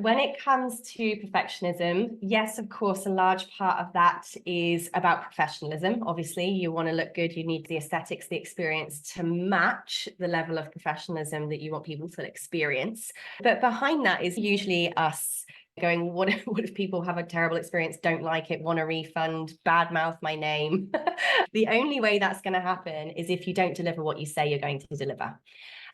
When it comes to perfectionism, yes, of course, a large part of that is about professionalism. Obviously, you want to look good, you need the aesthetics, the experience to match the level of professionalism that you want people to experience. But behind that is usually us going, what if people have a terrible experience, don't like it, want a refund, badmouth my name? The only way that's going to happen is if you don't deliver what you say you're going to deliver.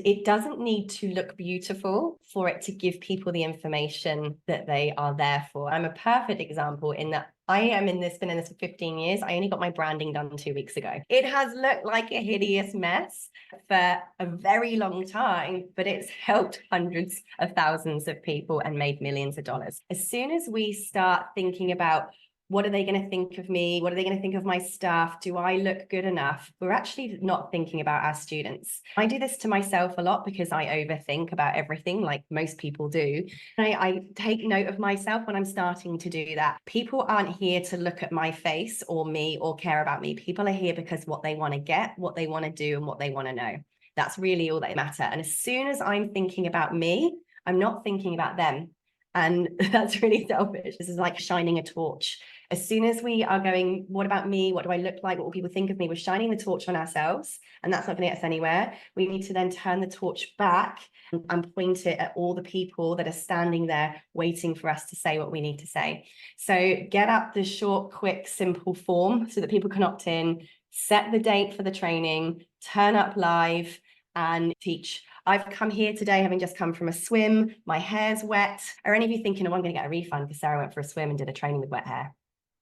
It doesn't need to look beautiful for it to give people the information that they are there for. I'm a perfect example in that been in this for 15 years. I only got my branding done 2 weeks ago. It has looked like a hideous mess for a very long time, but it's helped hundreds of thousands of people and made millions of dollars. As soon as we start thinking about what are they going to think of me? What are they going to think of my staff? Do I look good enough? We're actually not thinking about our students. I do this to myself a lot because I overthink about everything, like most people do. I take note of myself when I'm starting to do that. People aren't here to look at my face or me or care about me. People are here because what they want to get, what they want to do, and what they want to know. That's really all that matters. And as soon as I'm thinking about me, I'm not thinking about them. And that's really selfish. This is like shining a torch. As soon as we are going, what about me? What do I look like? What will people think of me? We're shining the torch on ourselves, and that's not going to get us anywhere. We need to then turn the torch back and point it at all the people that are standing there waiting for us to say what we need to say. So get up the short, quick, simple form so that people can opt in, set the date for the training, turn up live, and teach. I've come here today having just come from a swim, my hair's wet. Are any of you thinking, oh, I'm going to get a refund because Sarah went for a swim and did a training with wet hair?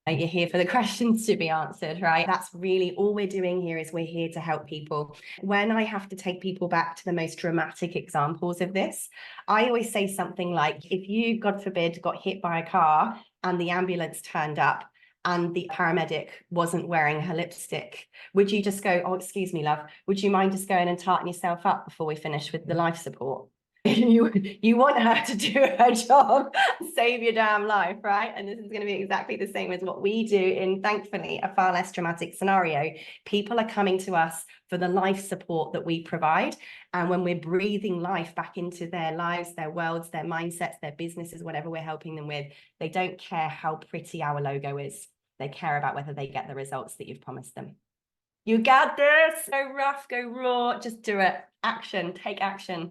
You're here for the questions to be answered, right? That's really all we're doing here is we're here to help people. When I have to take people back to the most dramatic examples of this, I always say something like, if you, God forbid, got hit by a car and the ambulance turned up and the paramedic wasn't wearing her lipstick, would you just go, oh, excuse me, love, would you mind just going and tarting yourself up before we finish with the life support? You want her to do her job, save your damn life, right? And this is going to be exactly the same as what we do in, thankfully, a far less dramatic scenario. People are coming to us for the life support that we provide. And when we're breathing life back into their lives, their worlds, their mindsets, their businesses, whatever we're helping them with, they don't care how pretty our logo is. They care about whether they get the results that you've promised them. You got this. Go rough, go raw, just do it. Action, take action.